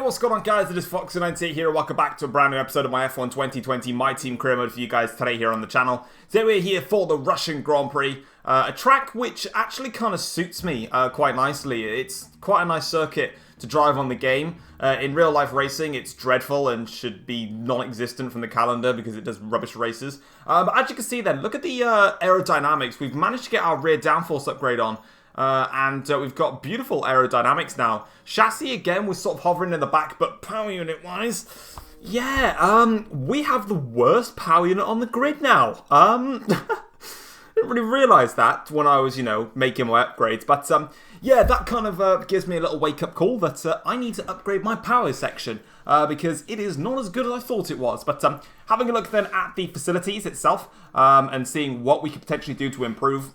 what's going on, guys? It is Fox98 here. Welcome back to a brand new episode of my F1 2020 My Team career mode for you guys today here on the channel. Today we're here for the Russian Grand Prix, a track which actually kind of suits me quite nicely. It's quite a nice circuit to drive on the game. In real life racing, it's dreadful and should be non-existent from the calendar because it does rubbish races. But as you can see then, look at the aerodynamics. We've managed to get our rear downforce upgrade on. And we've got beautiful aerodynamics now. Chassis again was sort of hovering in the back, but power unit wise, yeah, we have the worst power unit on the grid now. Didn't really realise that when I was, making my upgrades, but yeah, that kind of gives me a little wake-up call that I need to upgrade my power section because it is not as good as I thought it was. But having a look then at the facilities itself and seeing what we could potentially do to improve.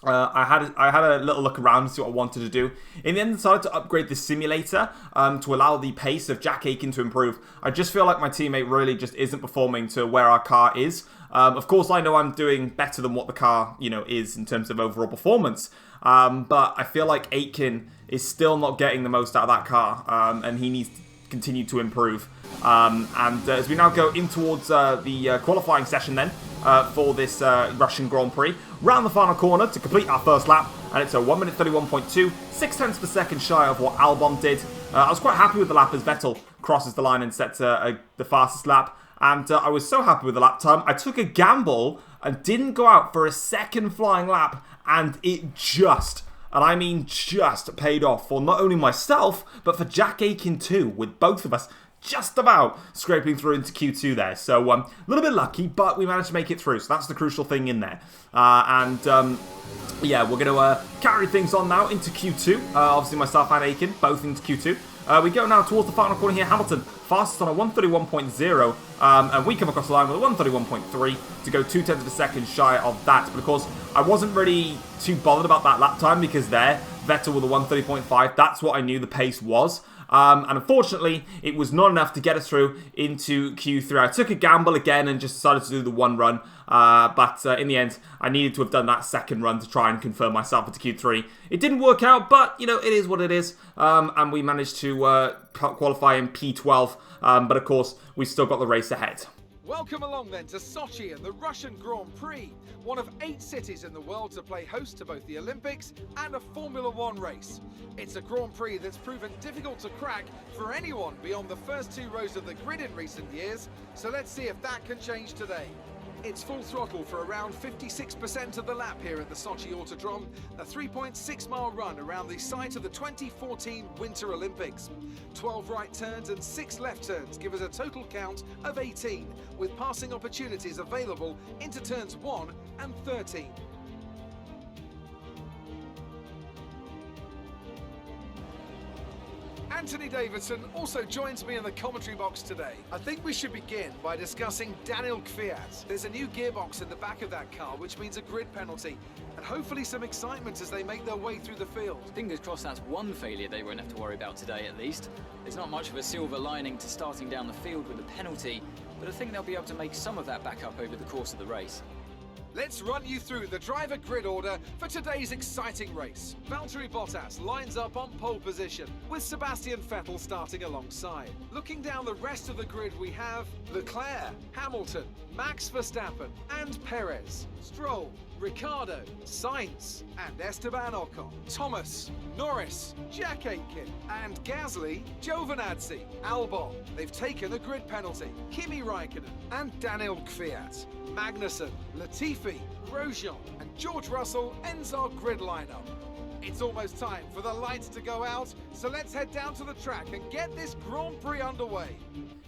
I had a little look around to see what I wanted to do. In the end, I decided to upgrade the simulator to allow the pace of Jack Aitken to improve. I just feel like my teammate really just isn't performing to where our car is. Of course, I know I'm doing better than what the car, is in terms of overall performance. But I feel like Aitken is still not getting the most out of that car, and he needs to continue to improve. And as we now go in towards the qualifying session then for this Russian Grand Prix, round the final corner to complete our first lap, and it's a 1 minute 31.2, 6/10 of a second shy of what Albon did. I was quite happy with the lap as Vettel crosses the line and sets the fastest lap, and I was so happy with the lap time. I took a gamble and didn't go out for a second flying lap, and it just, and I mean just, paid off for not only myself, but for Jack Aitken too, with both of us just about scraping through into Q2 there. So a little bit lucky, but we managed to make it through. So that's the crucial thing in there. Yeah, we're going to carry things on now into Q2. Obviously myself and Aitken both into Q2. We go now towards the final corner here. Hamilton fastest on a 131.0, and we come across the line with a 131.3 to go 0.2 of a second shy of that. But of course, I wasn't really too bothered about that lap time because there, Vettel with a 130.5, that's what I knew the pace was. And unfortunately, it was not enough to get us through into Q3. I took a gamble again and just decided to do the one run. But in the end, I needed to have done that second run to try and confirm myself into Q3. It didn't work out, but, it is what it is. And we managed to qualify in P12. But of course, we've still got the race ahead. Welcome along then to Sochi and the Russian Grand Prix, one of 8 cities in the world to play host to both the Olympics and a Formula One race. It's a Grand Prix that's proven difficult to crack for anyone beyond the first 2 rows of the grid in recent years, so let's see if that can change today. It's full throttle for around 56% of the lap here at the Sochi Autodrome, a 3.6-mile run around the site of the 2014 Winter Olympics. 12 right turns and 6 left turns give us a total count of 18, with passing opportunities available into turns 1 and 13. Anthony Davidson also joins me in the commentary box today. I think we should begin by discussing Daniel Kvyat. There's a new gearbox in the back of that car, which means a grid penalty, and hopefully some excitement as they make their way through the field. Fingers crossed that's one failure they won't have to worry about today at least. There's not much of a silver lining to starting down the field with a penalty, but I think they'll be able to make some of that back up over the course of the race. Let's run you through the driver grid order for today's exciting race. Valtteri Bottas lines up on pole position, with Sebastian Vettel starting alongside. Looking down the rest of the grid, we have Leclerc, Hamilton, Max Verstappen, and Perez, Stroll, Ricciardo, Sainz, and Esteban Ocon, Thomas, Norris, Jack Aitken, and Gasly, Giovinazzi, Albon. They've taken a grid penalty. Kimi Raikkonen and Daniel Kvyat, Magnussen, Latifi, Grosjean, and George Russell ends our grid lineup. It's almost time for the lights to go out, so let's head down to the track and get this Grand Prix underway.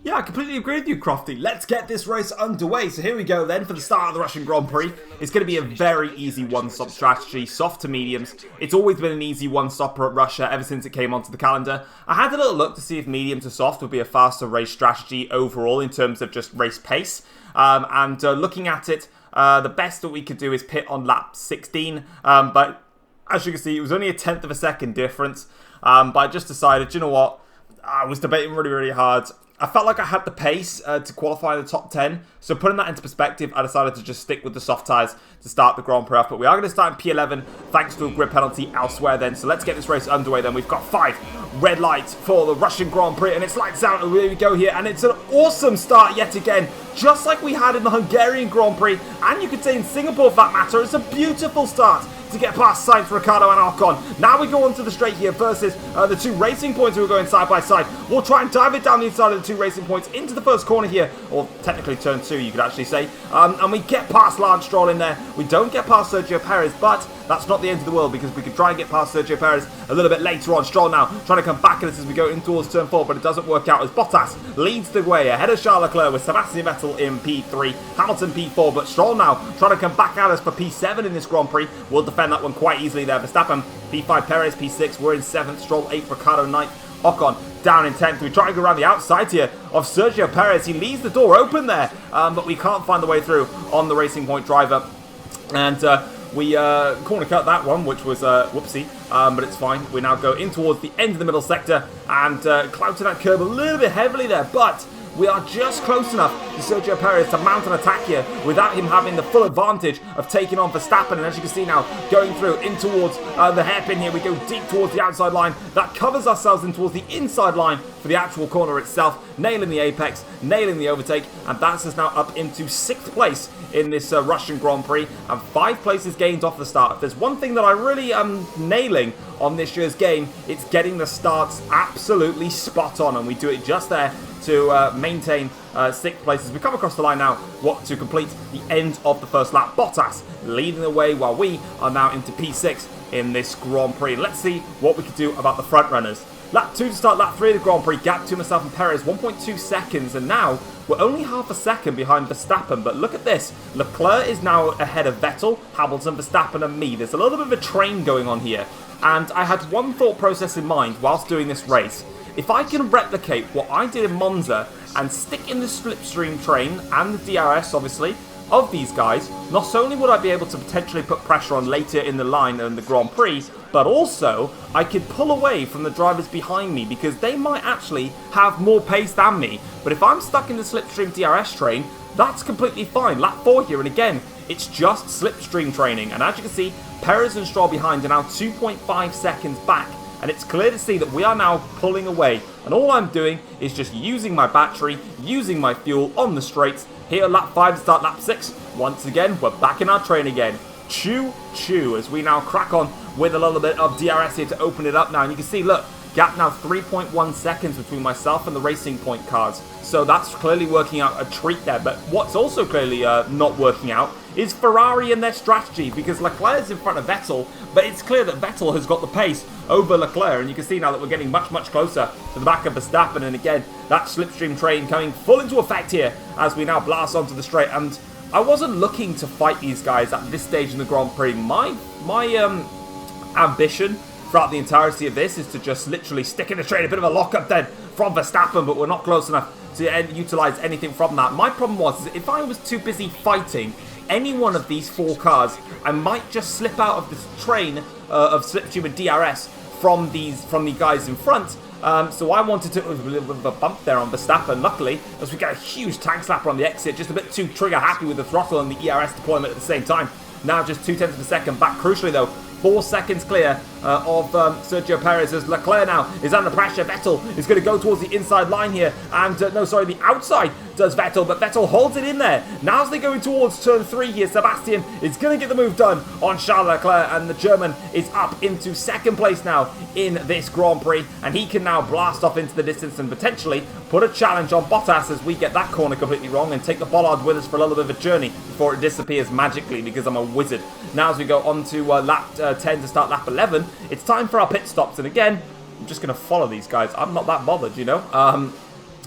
Yeah, I completely agree with you, Crofty. Let's get this race underway. So here we go then for the start of the Russian Grand Prix. It's going to be a very easy one-stop strategy, soft to mediums. It's always been an easy one-stopper at Russia ever since it came onto the calendar. I had a little look to see if medium to soft would be a faster race strategy overall in terms of just race pace. Looking at it, the best that we could do is pit on lap 16. But as you can see, it was only a 1/10 of a second difference. But I just decided, you know what? I was debating really, really hard. I felt like I had the pace to qualify in the top 10. So putting that into perspective, I decided to just stick with the soft tyres to start the Grand Prix off. But we are going to start in P11 thanks to a grid penalty elsewhere then. So let's get this race underway then. We've got 5 red lights for the Russian Grand Prix. And it's lights out. And here we go here. And it's an awesome start yet again. Just like we had in the Hungarian Grand Prix. And you could say in Singapore for that matter. It's a beautiful start to get past Sainz, Ricciardo and Ocon. Now we go onto the straight here versus the 2 racing points who are going side by side. We'll try and dive it down the inside of the 2 racing points into the first corner here, or technically turn 2 you could actually say, and we get past Lance Stroll in there. We don't get past Sergio Perez, but that's not the end of the world because we could try and get past Sergio Perez a little bit later on. Stroll now trying to come back at us as we go in towards turn 4, but it doesn't work out as Bottas leads the way ahead of Charles Leclerc with Sebastian Vettel in P3, Hamilton P4, but Stroll now trying to come back at us for P7 in this Grand Prix. We'll defend that one quite easily there. Verstappen P5, Perez P6, we're in 7th, Stroll 8th, Ricciardo 9th, Ocon down in 10th. We try to go around the outside here of Sergio Perez. He leaves the door open there, but we can't find the way through on the Racing Point driver. And we corner cut that one, which was whoopsie, but it's fine. We now go in towards the end of the middle sector and clouting that curb a little bit heavily there, but we are just close enough to Sergio Perez to mount an attack here without him having the full advantage of taking on Verstappen. And as you can see now, going through in towards the hairpin here, we go deep towards the outside line. That covers ourselves in towards the inside line for the actual corner itself, nailing the apex, nailing the overtake, and that's us now up into 6th place in this Russian Grand Prix, and 5 places gained off the start. If there's one thing that I really am nailing on this year's game, it's getting the starts absolutely spot on, and we do it just there to maintain 6th place as we come across the line now to complete the end of the first lap. Bottas leading the way while we are now into P6 in this Grand Prix. Let's see what we can do about the front runners. Lap 2 to start lap 3 of the Grand Prix, gap to myself and Perez, 1.2 seconds, and now we're only half a second behind Verstappen, but look at this. Leclerc is now ahead of Vettel, Hamilton, Verstappen and me. There's a little bit of a train going on here, and I had one thought process in mind whilst doing this race. If I can replicate what I did in Monza and stick in the Slipstream train and the DRS, obviously, of these guys, not only would I be able to potentially put pressure on later in the line and the Grand Prix, but also I could pull away from the drivers behind me because they might actually have more pace than me. But if I'm stuck in the Slipstream DRS train, that's completely fine. Lap 4 here, and again, it's just Slipstream training. And as you can see, Perez and Stroll behind are now 2.5 seconds back. And it's clear to see that we are now pulling away. And all I'm doing is just using my battery, using my fuel on the straights. Here, lap 5 to start lap 6. Once again, we're back in our train again. Choo-choo as we now crack on with a little bit of DRS here to open it up now. And you can see, look, gap now 3.1 seconds between myself and the Racing Point cars. So that's clearly working out a treat there. But what's also clearly not working out is Ferrari and their strategy, because Leclerc is in front of Vettel, but it's clear that Vettel has got the pace over Leclerc, and you can see now that we're getting much, much closer to the back of Verstappen, and again, that Slipstream train coming full into effect here as we now blast onto the straight. And I wasn't looking to fight these guys at this stage in the Grand Prix. My ambition throughout the entirety of this is to just literally stick in the train, a bit of a lock-up then from Verstappen, but we're not close enough to utilise anything from that. My problem was, is if I was too busy fighting any one of these 4 cars, I might just slip out of this train of Slipstream and DRS from the guys in front. So I wanted to, a little bit of a bump there on Verstappen, luckily, as we get a huge tank slapper on the exit, just a bit too trigger happy with the throttle and the ERS deployment at the same time. Now just 0.2 of a second back, crucially though, 4 seconds clear of Sergio Perez as Leclerc now is under pressure. Vettel is going to go towards the inside line here, and the outside does Vettel, but Vettel holds it in there. Now as they go towards turn 3 here, Sebastian is going to get the move done on Charles Leclerc, and the German is up into 2nd place now in this Grand Prix, and he can now blast off into the distance and potentially put a challenge on Bottas as we get that corner completely wrong and take the bollard with us for a little bit of a journey before it disappears magically because I'm a wizard. Now as we go on to lap 10 to start lap 11, it's time for our pit stops, and again, I'm just going to follow these guys. I'm not that bothered, you know.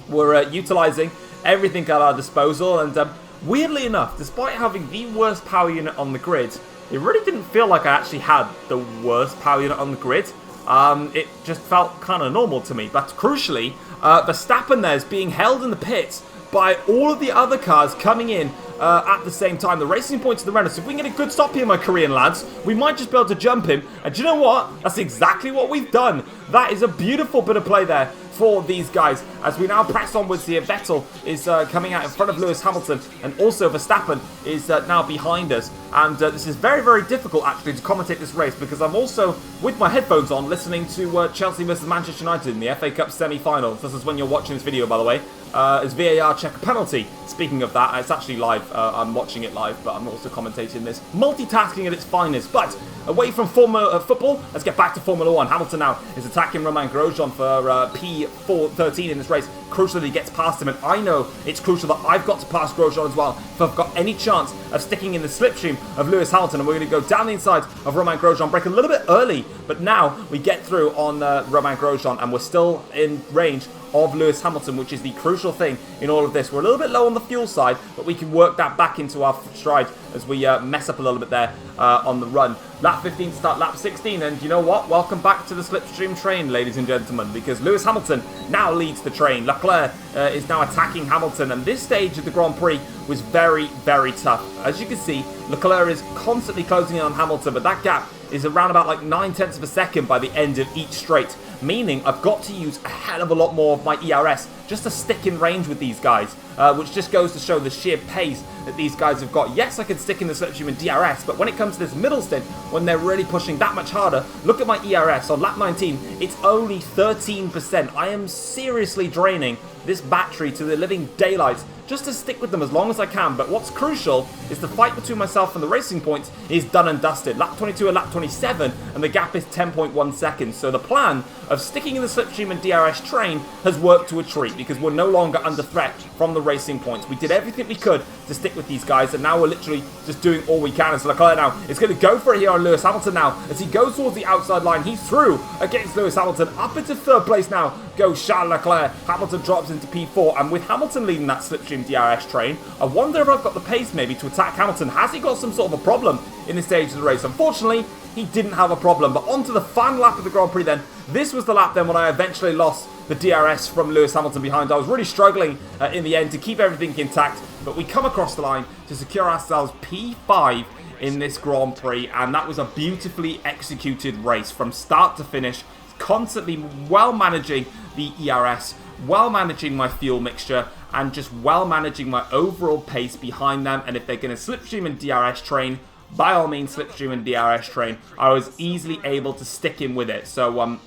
We're utilising everything at our disposal, and weirdly enough, despite having the worst power unit on the grid, it really didn't feel like I actually had the worst power unit on the grid. It just felt kind of normal to me, but crucially, Verstappen there is being held in the pits by all of the other cars coming in at the same time. The Racing Point to the Renault. So if we can get a good stop here, my Korean lads, we might just be able to jump him. And do you know what? That's exactly what we've done. That is a beautiful bit of play there for these guys as we now press onwards here. Vettel is coming out in front of Lewis Hamilton, and also Verstappen is now behind us. And this is very, very difficult actually to commentate this race because I'm also, with my headphones on, listening to Chelsea versus Manchester United in the FA Cup semi-final. This is when you're watching this video, by the way. As VAR check a penalty. Speaking of that, it's actually live. I'm watching it live, but I'm also commentating this. Multitasking at its finest. But away from football, let's get back to Formula 1. Hamilton now is attacking Romain Grosjean for P13 in this race. Crucial that he gets past him, and I know it's crucial that I've got to pass Grosjean as well if I've got any chance of sticking in the slipstream of Lewis Hamilton. And we're going to go down the inside of Romain Grosjean, break a little bit early, but now we get through on Romain Grosjean, and we're still in range of Lewis Hamilton, which is the crucial thing in all of this. We're a little bit low on the fuel side, but we can work that back into our stride as we mess up a little bit there on the run. Lap 15 to start lap 16, and you know what? Welcome back to the Slipstream train, ladies and gentlemen, because Lewis Hamilton now leads the train. Leclerc is now attacking Hamilton, and this stage of the Grand Prix was very, very tough. As you can see, Leclerc is constantly closing in on Hamilton, but that gap is around about like 9/10 of a second by the end of each straight, meaning I've got to use a hell of a lot more of my ERS just to stick in range with these guys, which just goes to show the sheer pace that these guys have got. Yes, I can stick in the Slipstream and DRS, but when it comes to this middle stint, when they're really pushing that much harder, look at my ERS on lap 19, it's only 13%. I am seriously draining this battery to the living daylights just to stick with them as long as I can. But what's crucial is the fight between myself and the Racing Points is done and dusted. Lap 22 and lap 27, and the gap is 10.1 seconds. So the plan of sticking in the Slipstream and DRS train has worked to a treat because we're no longer under threat from the Racing Points. We did everything we could to stick with these guys, and now we're literally just doing all we can. As Leclerc now is going to go for it here on Lewis Hamilton now. As he goes towards the outside line, he's through against Lewis Hamilton. Up into third place now goes Charles Leclerc. Hamilton drops into P4, and with Hamilton leading that Slipstream DRS train, I wonder if I've got the pace maybe to attack Hamilton. Has he got some sort of a problem in this stage of the race? Unfortunately, he didn't have a problem. But on to the final lap of the Grand Prix then. This was the lap then when I eventually lost the DRS from Lewis Hamilton behind. I was really struggling in the end to keep everything intact, but we come across the line to secure ourselves P5 in this Grand Prix, and that was a beautifully executed race from start to finish, constantly well managing the ERS, well managing my fuel mixture, and just well managing my overall pace behind them. And if they're going to Slipstream and DRS train, by all means Slipstream and DRS train. I was easily able to stick in with it. So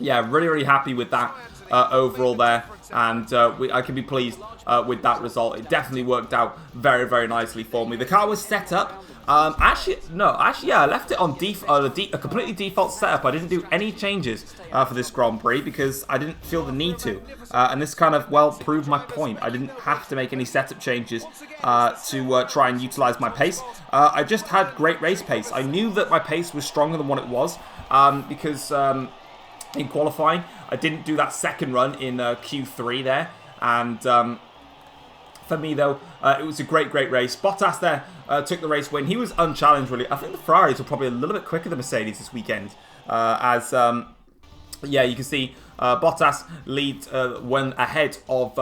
yeah, really, really happy with that overall there, and I can be pleased with that result. It definitely worked out very, very nicely for me. The car was set up. Actually, yeah, I left it on a completely default setup. I didn't do any changes for this Grand Prix because I didn't feel the need to. And this kind of, well, proved my point. I didn't have to make any setup changes to try and utilize my pace. I just had great race pace. I knew that my pace was stronger than what it was because in qualifying, I didn't do that second run in Q3 there. And for me, though, it was a great, great race. Bottas there took the race win. He was unchallenged, really. I think the Ferraris were probably a little bit quicker than Mercedes this weekend. Yeah, you can see Bottas leads when ahead of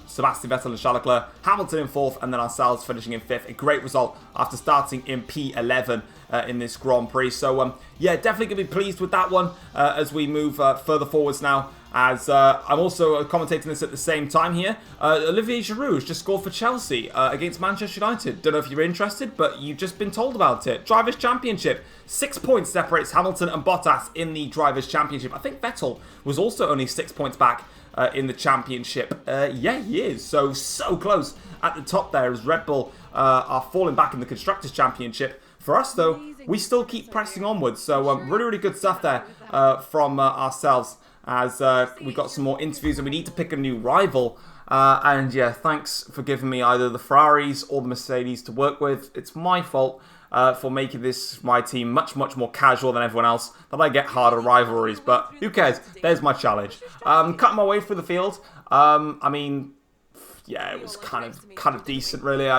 Sebastian Vettel and Charles Leclerc. Hamilton in fourth, and then ourselves finishing in fifth. A great result after starting in P11 in this Grand Prix. So, yeah, definitely going to be pleased with that one as we move further forwards now. As I'm also commentating this at the same time here. Olivier Giroud has just scored for Chelsea against Manchester United. Don't know if you're interested, but you've just been told about it. Drivers' Championship. 6 points separates Hamilton and Bottas in the Drivers' Championship. I think Vettel was also only 6 points back in the championship. Yeah, he is. So close at the top there as Red Bull are falling back in the Constructors' Championship. For us, though, we still keep pressing onwards. So really, really good stuff there from ourselves. As we've got some more interviews and we need to pick a new rival. And yeah, thanks for giving me either the Ferraris or the Mercedes to work with. It's my fault for making this, my team, much, much more casual than everyone else, that I get harder rivalries. But who cares? There's my challenge. Cutting my way through the field. I mean, yeah, it was kind of decent, really.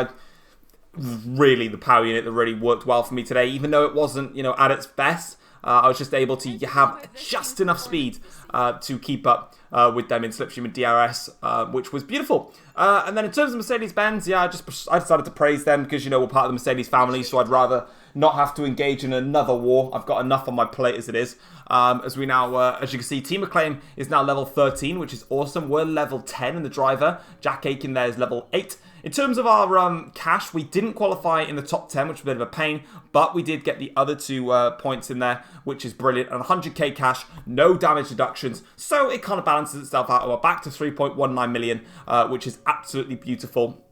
Really, the power unit that really worked well for me today, even though it wasn't, at its best. I was just able to have just enough speed to keep up with them in Slipstream and DRS, which was beautiful. And then in terms of Mercedes-Benz, yeah, I decided to praise them because, we're part of the Mercedes family, so I'd rather not have to engage in another war. I've got enough on my plate as it is. As we now, as you can see, Team Acclaim is now level 13, which is awesome. We're level 10 in the driver. Jack Aiken there is level 8. In terms of our cash, we didn't qualify in the top 10, which was a bit of a pain, but we did get the other 2 points in there, which is brilliant. And 100k cash, no damage deductions, so it kind of balances itself out. We're back to 3.19 million, which is absolutely beautiful.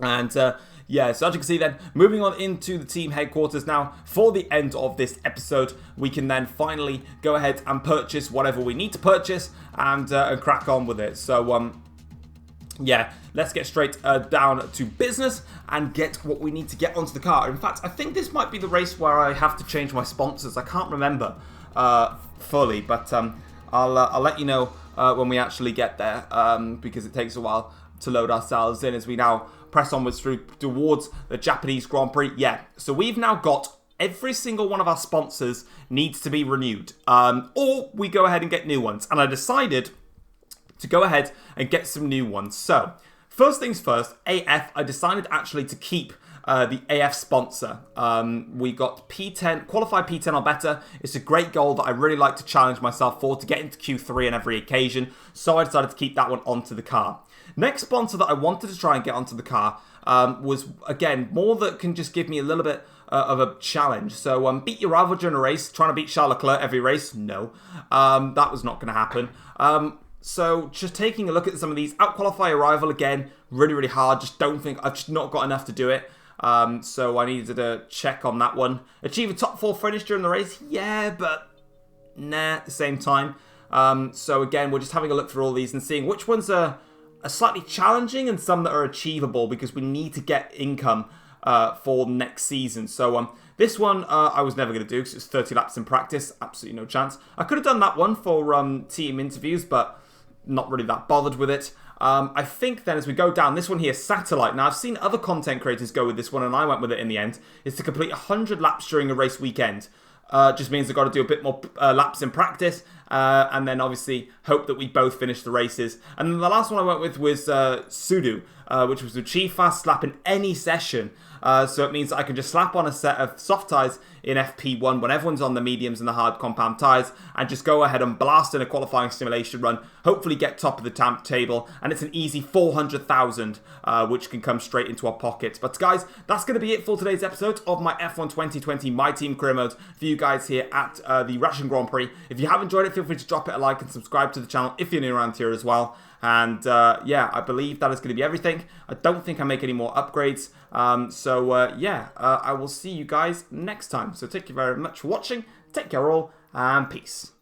And yeah, so as you can see then, moving on into the team headquarters now, for the end of this episode, we can then finally go ahead and purchase whatever we need to purchase and crack on with it. So, yeah, let's get straight down to business and get what we need to get onto the car. In fact, I think this might be the race where I have to change my sponsors. I can't remember fully, but I'll let you know when we actually get there, because it takes a while to load ourselves in as we now press onwards towards the Japanese Grand Prix. Yeah, so we've now got every single one of our sponsors needs to be renewed, or we go ahead and get new ones. And I decided to go ahead and get some new ones. So, first things first, AF, I decided actually to keep the AF sponsor. We got P10, qualified P10 or better. It's a great goal that I really like to challenge myself for, to get into Q3 on every occasion. So I decided to keep that one onto the car. Next sponsor that I wanted to try and get onto the car was, again, more that can just give me a little bit of a challenge. So beat your rival during a race, trying to beat Charles Leclerc every race? No. That was not going to happen. So just taking a look at some of these, outqualify a rival again, really, really hard. Just don't think, I've just not got enough to do it. So I needed to check on that one. Achieve a top 4 finish during the race? Yeah, but nah, at the same time. So again, we're just having a look through all these and seeing which ones are slightly challenging and some that are achievable, because we need to get income for next season. So this one I was never going to do because it's 30 laps in practice. Absolutely no chance. I could have done that one for team interviews, but not really that bothered with it. I think then as we go down, this one here, Satellite. Now, I've seen other content creators go with this one, and I went with it in the end. Is to complete 100 laps during a race weekend. Just means I've got to do a bit more laps in practice, and then obviously hope that we both finish the races. And then the last one I went with was Sudo, which was to achieve fast lap in any session. So it means I can just slap on a set of soft tyres in FP1 when everyone's on the mediums and the hard compound tyres, and just go ahead and blast in a qualifying simulation run, hopefully get top of the table, and it's an easy 400,000, which can come straight into our pockets. But guys, that's going to be it for today's episode of my F1 2020 My Team Career Mode for you guys here at the Russian Grand Prix. If you have enjoyed it, feel free to drop it a like and subscribe to the channel if you're new around here as well. And yeah, I believe that is going to be everything. I don't think I make any more upgrades. Yeah, I will see you guys next time. So thank you very much for watching. Take care all, and peace.